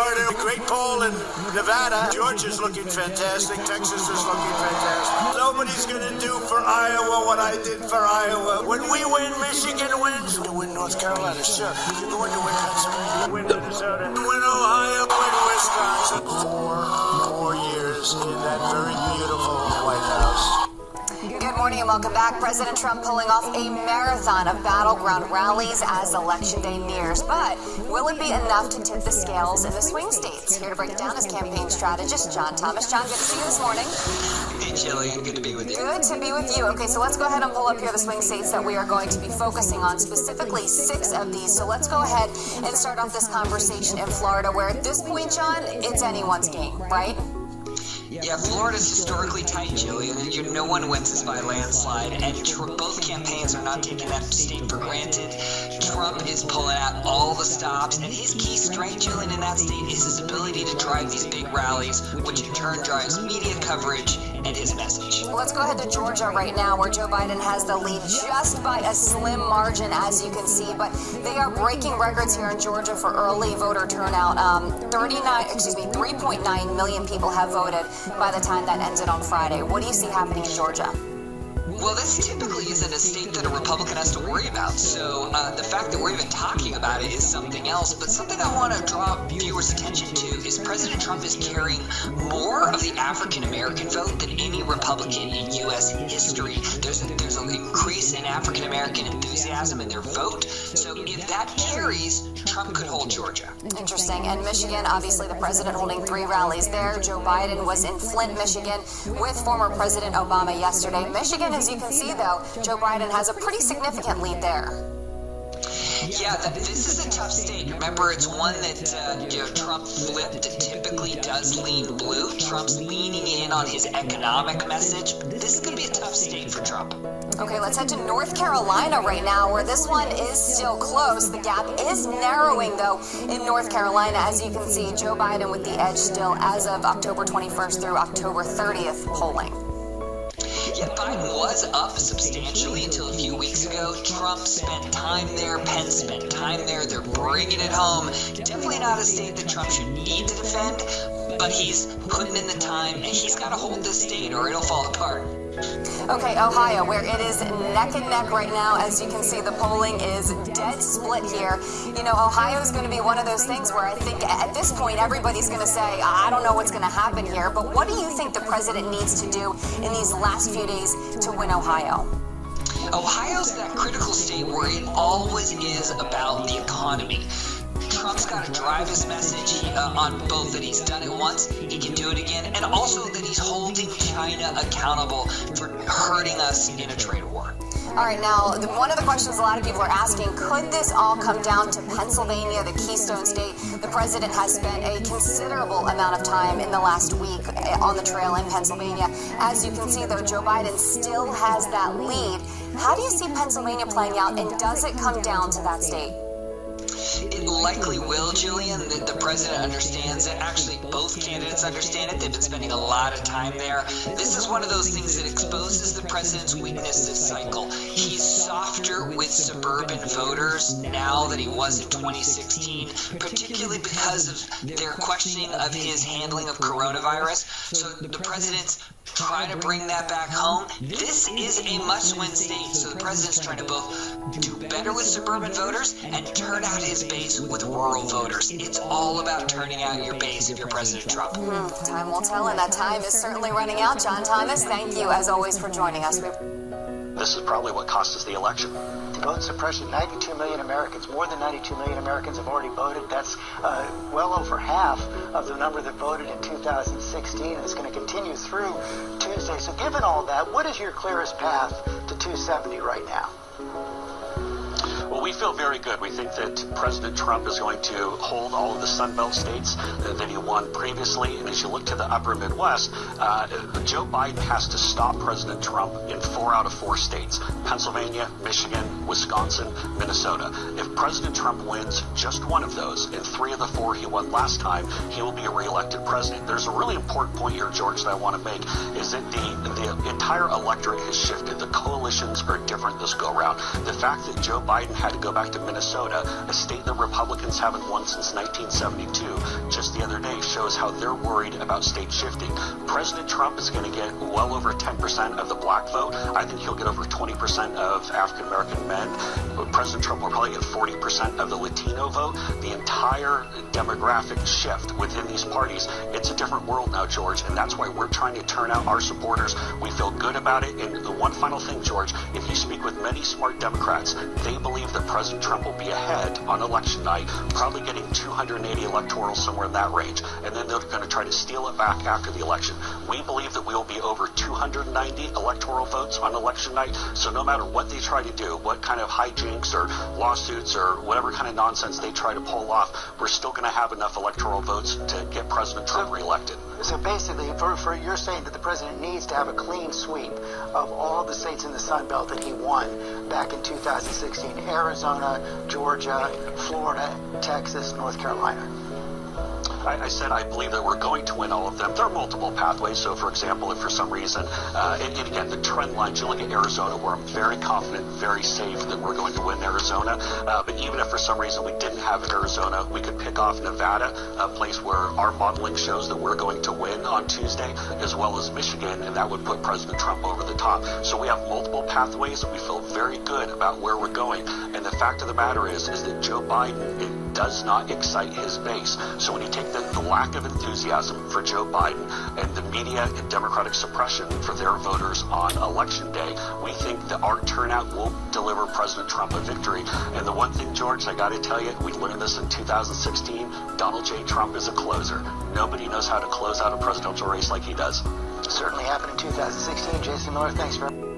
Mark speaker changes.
Speaker 1: Florida, a great poll in Nevada. Georgia's looking fantastic. Texas is looking fantastic. Nobody's going to do for Iowa what I did for Iowa. When we win, Michigan wins. To win North Carolina, sure. You're going to win Pennsylvania, win Minnesota, win Ohio, win Wisconsin. 4 more years in that very beautiful White House.
Speaker 2: Good morning and welcome back. President Trump pulling off a marathon of battleground rallies as Election Day nears. But will it be enough to tip the scales in the swing states? Here to break down his campaign strategist, John Thomas. John, good to see you this morning.
Speaker 3: Hey, Jillian. Good to be with you.
Speaker 2: Good to be with you. Okay, so let's go ahead and pull up here the swing states that we are going to be focusing on, specifically 6 of these. So let's go ahead and start off this conversation in Florida, where at this point, John, it's anyone's game, right?
Speaker 3: Yeah, Florida's historically tight, Jillian. No one wins this by landslide, and both campaigns are not taking that state for granted. Trump is pulling out all the stops, and his key strength, Jillian, in that state is his ability to drive these big rallies, which in turn drives media coverage and his message.
Speaker 2: Let's go ahead to Georgia right now, where Joe Biden has the lead just by a slim margin, as you can see. But they are breaking records here in Georgia for early voter turnout. 3.9 million people have voted by the time that ended on Friday. What do you see happening in Georgia?
Speaker 3: Well, this typically isn't a state that a Republican has to worry about, so the fact that we're even talking about it is something else. But something I want to draw viewers' attention to is President Trump is carrying more of the African-American vote than any Republican in U.S. history. There's an increase in African-American enthusiasm in their vote, so if that carries, Trump could hold Georgia.
Speaker 2: Interesting. And Michigan, obviously the president holding 3 rallies there. Joe Biden was in Flint, Michigan with former President Obama yesterday. Michigan, as you can see, though, Joe Biden has a pretty significant lead there.
Speaker 3: Yeah, this is a tough state. Remember, it's one that Trump flipped. It typically does lean blue. Trump's leaning in on his economic message. This is going to be a tough state for Trump.
Speaker 2: Okay, let's head to North Carolina right now, where this one is still close. The gap is narrowing, though, in North Carolina. As you can see, Joe Biden with the edge still as of October 21st through October 30th polling.
Speaker 3: Yeah, Biden was up substantially until a few weeks ago. Trump spent time there. Pence spent time there. They're bringing it home. Definitely not a state that Trump should need to defend, but he's putting in the time, and he's got to hold this state or it'll fall apart.
Speaker 2: Okay, Ohio, where it is neck and neck right now. As you can see, the polling is dead split here. You know, Ohio is going to be one of those things where I think at this point everybody's going to say, I don't know what's going to happen here. But what do you think the president needs to do in these last few days to win Ohio?
Speaker 3: Ohio's that critical state where it always is about the economy. Trump's got to drive his message on both that he's done it once, he can do it again, and also that he's holding China accountable for hurting us in a trade war.
Speaker 2: All right, now, one of the questions a lot of people are asking, could this all come down to Pennsylvania, the Keystone State? The president has spent a considerable amount of time in the last week on the trail in Pennsylvania. As you can see, though, Joe Biden still has that lead. How do you see Pennsylvania playing out, and does it come down to that state?
Speaker 3: It likely will, Jillian. The president understands it. Actually, both candidates understand it. They've been spending a lot of time there. This is one of those things that exposes the president's weakness this cycle. He's softer with suburban voters now than he was in 2016, particularly because of their questioning of his handling of coronavirus. So the president's trying to bring that back home. This is a must-win state, so the president's trying to both do better with suburban voters and turn out his base with rural voters. It's all about turning out your base if you're President Trump.
Speaker 2: Time will tell, and that time is certainly running out. John Thomas, thank you, as always, for joining us.
Speaker 4: This is probably what cost us the election. Vote suppression, 92 million Americans, more than 92 million Americans have already voted. That's well over half of the number that voted in 2016, and it's going to continue through Tuesday. So given all that, what is your clearest path to 270 right now?
Speaker 5: Well, we feel very good. We think that President Trump is going to hold all of the Sunbelt states that he won previously. And as you look to the upper Midwest, Joe Biden has to stop President Trump in 4 out of 4 states: Pennsylvania, Michigan, Wisconsin, Minnesota. If President Trump wins just one of those, in 3 of the 4 he won last time, he will be a reelected president. There's a really important point here, George, that I want to make, is that the entire electorate has shifted. The coalitions are different this go around. The fact that Joe Biden had to go back to Minnesota, a state that Republicans haven't won since 1972, just the other day shows how they're worried about state shifting. President Trump is going to get well over 10% of the black vote. I think he'll get over 20% of African American men. President Trump will probably get 40% of the Latino vote. The entire demographic shift within these parties, it's a different world now, George, and that's why we're trying to turn out our supporters. We feel good about it. And the one final thing, George, if you speak with many smart Democrats, they believe that President Trump will be ahead on election night, probably getting 280 electoral, somewhere in that range, and then they're going to try to steal it back after the election. We believe that we will be over 290 electoral votes on election night, so no matter what they try to do, what kind of hijinks or lawsuits or whatever kind of nonsense they try to pull off, we're still going to have enough electoral votes to get President Trump reelected.
Speaker 4: So basically, for you're saying that the president needs to have a clean sweep of all the states in the Sun Belt that he won back in 2016: Arizona, Georgia, Florida, Texas, North Carolina.
Speaker 5: I said I believe that we're going to win all of them. There are multiple pathways. So, for example, if for some reason, and again, the trend lines, you look at Arizona, where I'm very confident, very safe that we're going to win Arizona. But even if for some reason we didn't have Arizona, we could pick off Nevada, a place where our modeling shows that we're going to win on Tuesday, as well as Michigan, and that would put President Trump over the top. So we have multiple pathways, and we feel very good about where we're going. And the fact of the matter is that Joe Biden, it does not excite his base. So when you take the lack of enthusiasm for Joe Biden and the media and Democratic suppression for their voters on Election Day, we think that our turnout will deliver President Trump a victory. And the one thing, George, I got to tell you, we learned this in 2016, Donald J. Trump is a closer. Nobody knows how to close out a presidential race like he does.
Speaker 4: Certainly happened in 2016. Jason Miller, thanks very much.